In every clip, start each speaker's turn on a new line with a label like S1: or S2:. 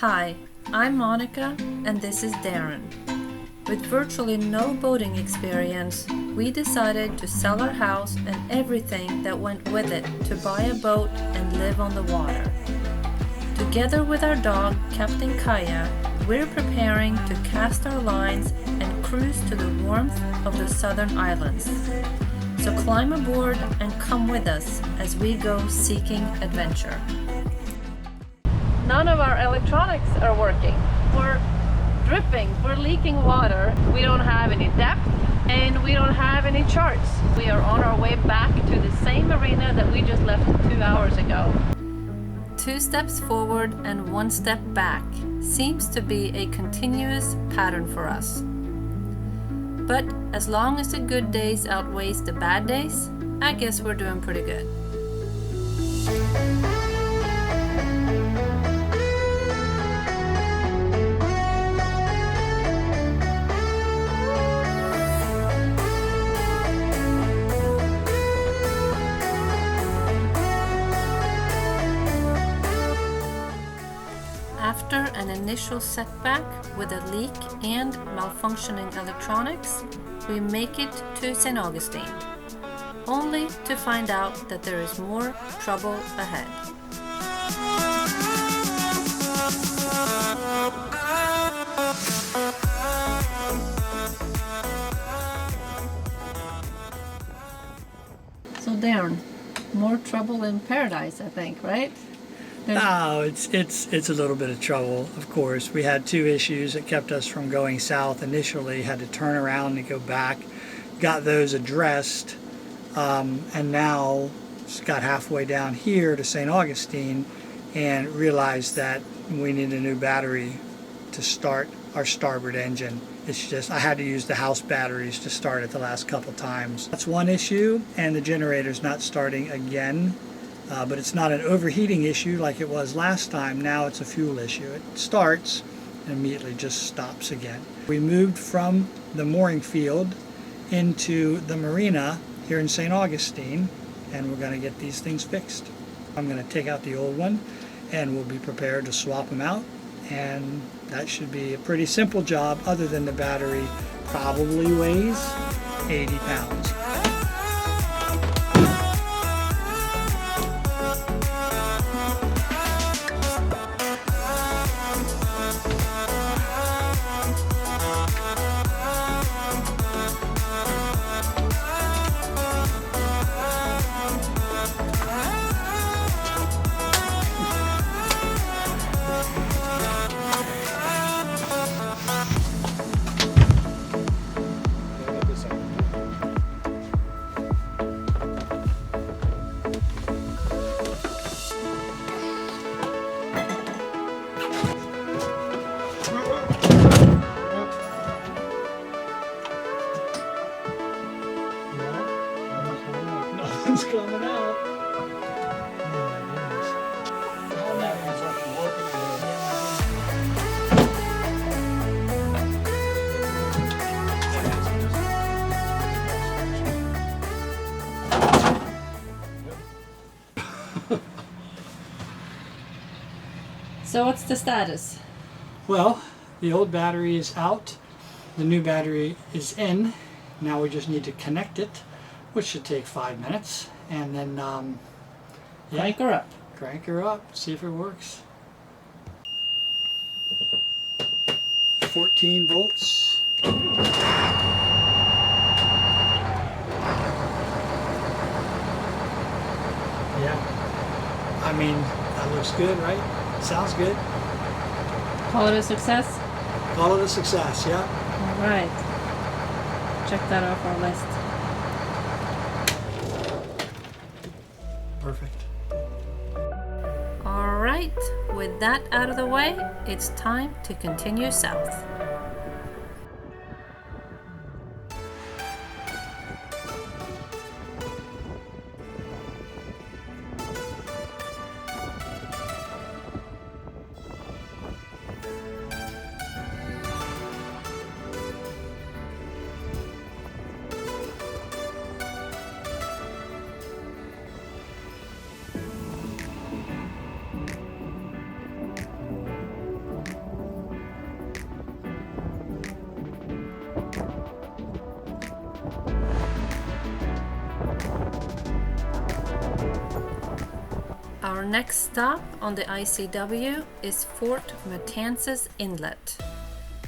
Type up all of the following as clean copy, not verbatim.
S1: Hi, I'm Monica and this is Darren. With virtually no boating experience, we decided to sell our house and everything that went with it to buy a boat and live on the water. Together with our dog, Captain Kaya, we're preparing to cast our lines and cruise to the warmth of the southern islands. So climb aboard and come with us as we go seeking adventure. None of our electronics are working. We're dripping, we're leaking water. We don't have any depth and we don't have any charts. We are on our way back to the same marina that we just left 2 hours ago. 2 steps forward and 1 step back seems to be a continuous pattern for us. But as long as the good days outweighs the bad days, I guess we're doing pretty good. After an initial setback with a leak and malfunctioning electronics, we make it to St. Augustine, only to find out that there is more trouble ahead. So Darren, more trouble in paradise, I think, right?
S2: No, it's a little bit of trouble, of course. We had 2 issues that kept us from going south initially, had to turn around and go back, got those addressed, and now just got halfway down here to St. Augustine and realized that we need a new battery to start our starboard engine. It's just, I had to use the house batteries to start it the last couple times. That's one issue, and the generator's not starting again. But it's not an overheating issue like it was last time. Now it's a fuel issue. It starts and immediately just stops again. We moved from the mooring field into the marina here in St. Augustine, and we're going to get these things fixed. I'm going to take out the old one and we'll be prepared to swap them out, and that should be a pretty simple job, other than the battery probably weighs 80 pounds. Nothing's coming out. Oh my goodness. All that is like walking.
S1: So what's the status?
S2: Well, the old battery is out. The new battery is in. Now we just need to connect it, which should take 5 minutes, and then
S1: Crank her up.
S2: Crank her up, see if it works. 14 volts. Yeah, I mean, that looks good, right? Sounds good.
S1: Call it a success?
S2: Call it a success, yeah.
S1: All right. Check that off our list.
S2: Perfect.
S1: All right, with that out of the way, it's time to continue south. next stop on the ICW is Fort Matanzas Inlet.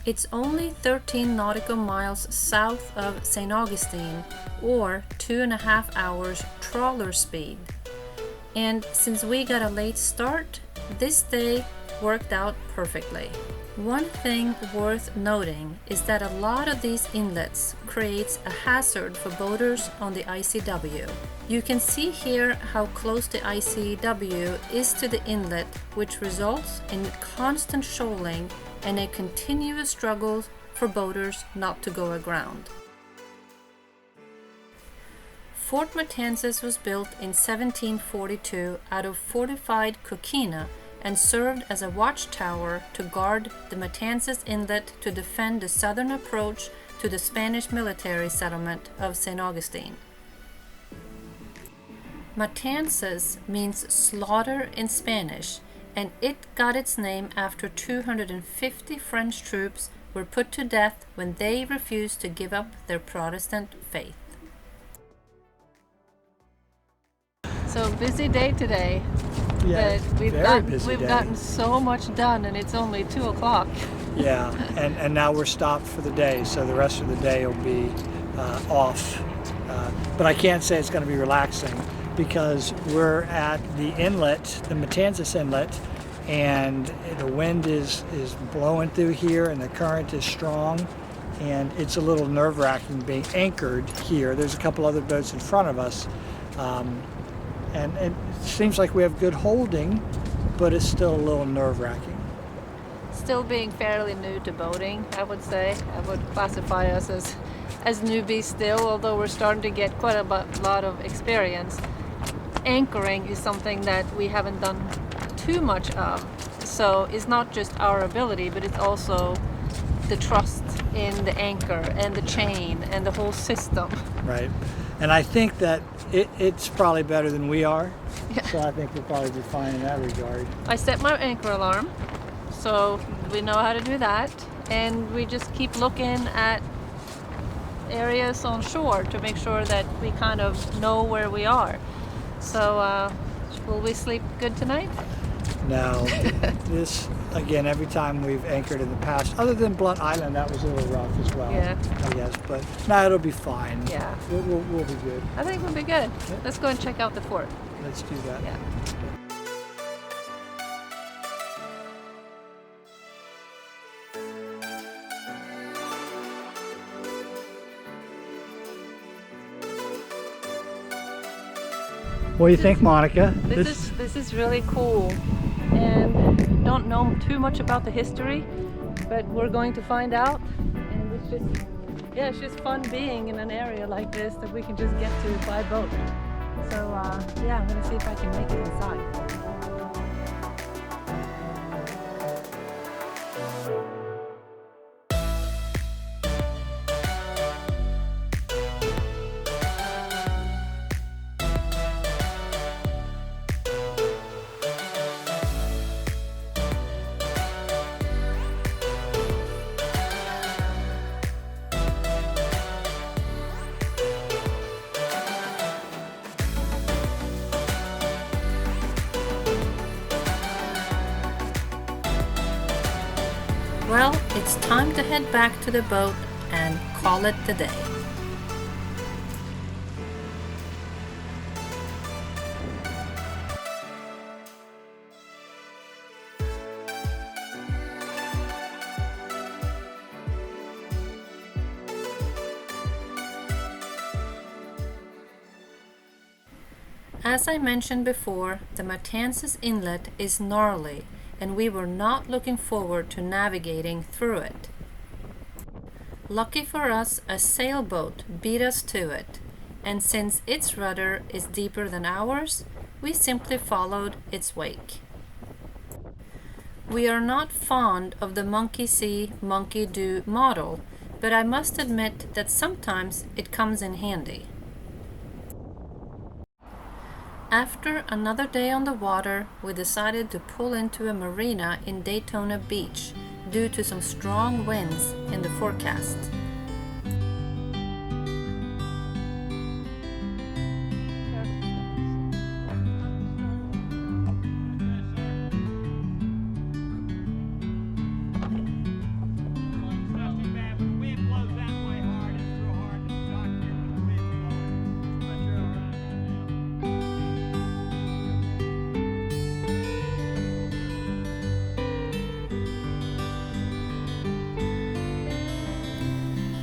S1: It's only 13 nautical miles south of St. Augustine, or 2.5 hours trawler speed. And since we got a late start, this day worked out perfectly. One thing worth noting is that a lot of these inlets creates a hazard for boaters on the ICW. You can see here how close the ICW is to the inlet, which results in constant shoaling and a continuous struggle for boaters not to go aground. Fort Matanzas was built in 1742 out of fortified coquina and served as a watchtower to guard the Matanzas Inlet to defend the southern approach to the Spanish military settlement of St. Augustine. Matanzas means slaughter in Spanish, and it got its name after 250 French troops were put to death when they refused to give up their Protestant faith. So busy day today.
S2: Yeah,
S1: We've gotten so much done, and it's only 2 o'clock.
S2: Yeah, and now we're stopped for the day, so the rest of the day will be off. But I can't say it's going to be relaxing because we're at the inlet, the Matanzas Inlet, and the wind is blowing through here, and the current is strong, and it's a little nerve-wracking being anchored here. There's a couple other boats in front of us. And it seems like we have good holding, but it's still a little nerve-wracking.
S1: Still being fairly new to boating, I would say. I would classify us as newbies still, although we're starting to get quite a lot of experience. Anchoring is something that we haven't done too much of. So it's not just our ability, but it's also the trust in the anchor and the chain and the whole system.
S2: Right. And I think that it's probably better than we are.
S1: Yeah.
S2: So I think we'll probably be fine in that regard.
S1: I set my anchor alarm, so we know how to do that. And we just keep looking at areas on shore to make sure that we kind of know where we are. So will we sleep good tonight?
S2: No. This, again, every time we've anchored in the past, other than Blunt Island, that was a little rough as well.
S1: Yeah.
S2: I guess, but no, it'll be fine.
S1: Yeah.
S2: We'll be good.
S1: I think we'll be good.
S2: Yeah.
S1: Let's go and check out the fort.
S2: Let's do that.
S1: Yeah.
S2: What do you think, Monica?
S1: This is really cool, and don't know too much about the history, but we're going to find out. And it's just fun being in an area like this that we can just get to by boat. So yeah, I'm gonna see if I can make it inside. Well, it's time to head back to the boat and call it the day. As I mentioned before, the Matanzas Inlet is gnarly, and we were not looking forward to navigating through it. Lucky for us, a sailboat beat us to it, and since its rudder is deeper than ours, we simply followed its wake. We are not fond of the monkey see, monkey do model, but I must admit that sometimes it comes in handy. After another day on the water, we decided to pull into a marina in Daytona Beach due to some strong winds in the forecast.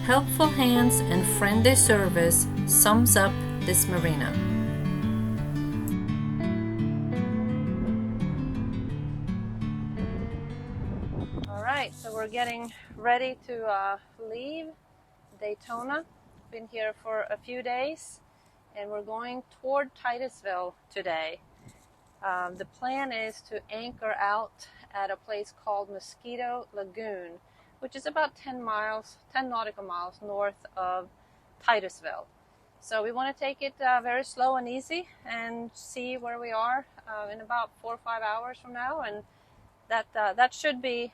S1: Helpful hands and friendly service sums up this marina. All right, so we're getting ready to leave Daytona. Been here for a few days, and we're going toward Titusville today. The plan is to anchor out at a place called Mosquito Lagoon, which is about 10 nautical miles north of Titusville. So we want to take it very slow and easy and see where we are in about 4 or 5 hours from now, and that should be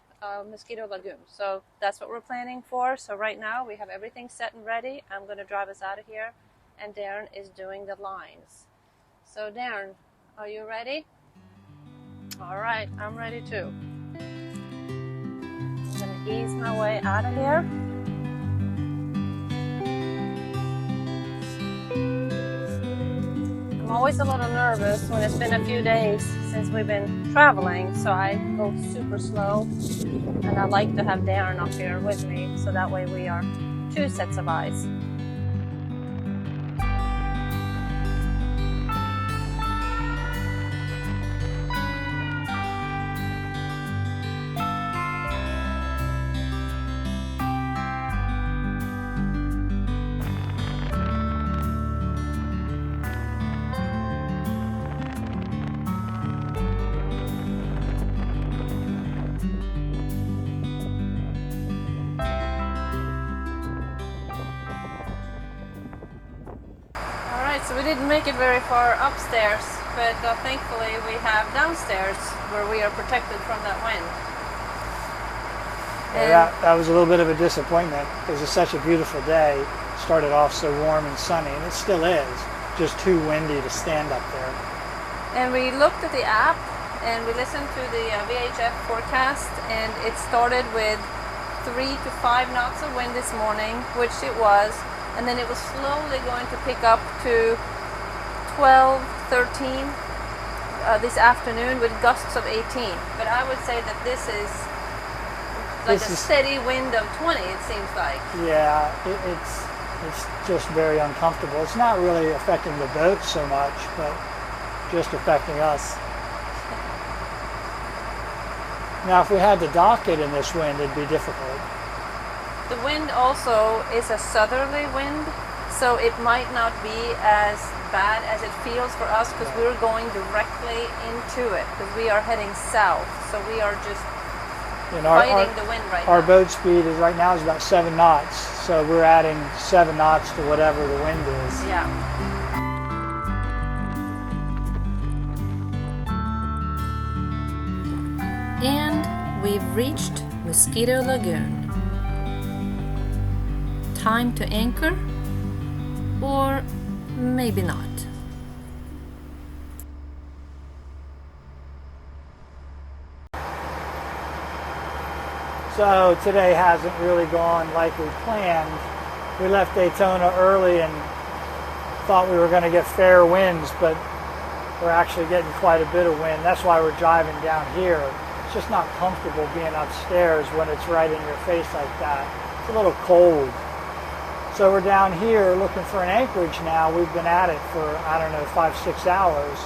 S1: Mosquito Lagoon. So that's what we're planning for. So right now we have everything set and ready. I'm going to drive us out of here, and Darren is doing the lines. So Darren, are you ready? All right, I'm ready too. I'm going to ease my way out of here. I'm always a little nervous when it's been a few days since we've been traveling, so I go super slow, and I like to have Darren up here with me, so that way we are 2 sets of eyes. So we didn't make it very far upstairs, but thankfully we have downstairs where we are protected from that wind.
S2: Yeah, that was a little bit of a disappointment because it's such a beautiful day. Started off so warm and sunny, and it still is, just too windy to stand up there.
S1: And we looked at the app and we listened to the VHF forecast, and it started with 3 to 5 knots of wind this morning, which it was. And then it was slowly going to pick up to 12, 13 this afternoon with gusts of 18. But I would say that this is like a steady wind of 20, it seems like.
S2: Yeah, it's just very uncomfortable. It's not really affecting the boat so much, but just affecting us. Now, if we had to dock it in this wind, it'd be difficult.
S1: The wind also is a southerly wind, so it might not be as bad as it feels for us because we're going directly into it because we are heading south, so we are just fighting the wind right now.
S2: Our boat speed is right now is about 7 knots, so we're adding 7 knots to whatever the wind is.
S1: Yeah. And we've reached Mosquito Lagoon. Time to anchor, or maybe not.
S2: So today hasn't really gone like we planned. We left Daytona early and thought we were going to get fair winds, but we're actually getting quite a bit of wind. That's why we're driving down here. It's just not comfortable being upstairs when it's right in your face like that. It's a little cold. So we're down here looking for an anchorage now. We've been at it for, 5, 6 hours.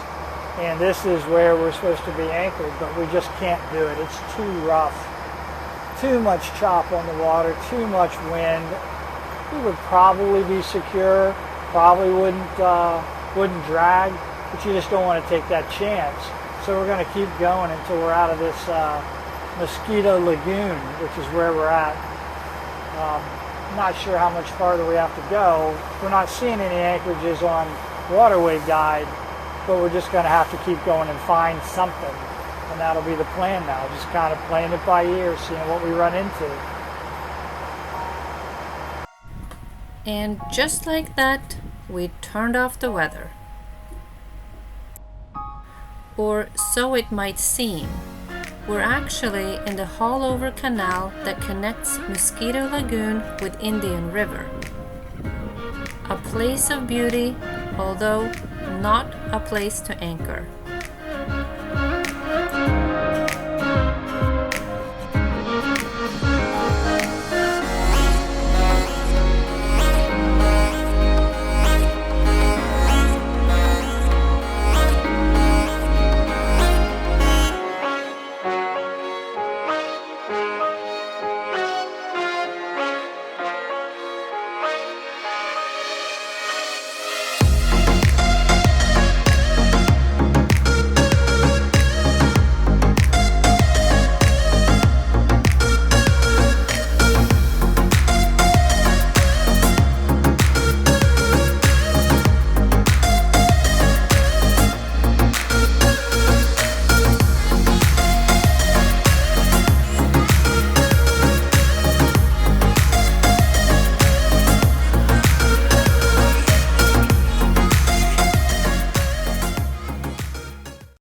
S2: And this is where we're supposed to be anchored, but we just can't do it. It's too rough. Too much chop on the water, too much wind. We would probably be secure, probably wouldn't drag, but you just don't want to take that chance. So we're going to keep going until we're out of this Mosquito Lagoon, which is where we're at. Not sure how much farther we have to go. We're not seeing any anchorages on Waterway guide, but we're just going to have to keep going and find something. And that'll be the plan now, just kind of playing it by ear, seeing what we run into.
S1: And just like that, we turned off the weather. Or so it might seem. We're actually in the Haulover Canal that connects Mosquito Lagoon with Indian River. A place of beauty, although not a place to anchor.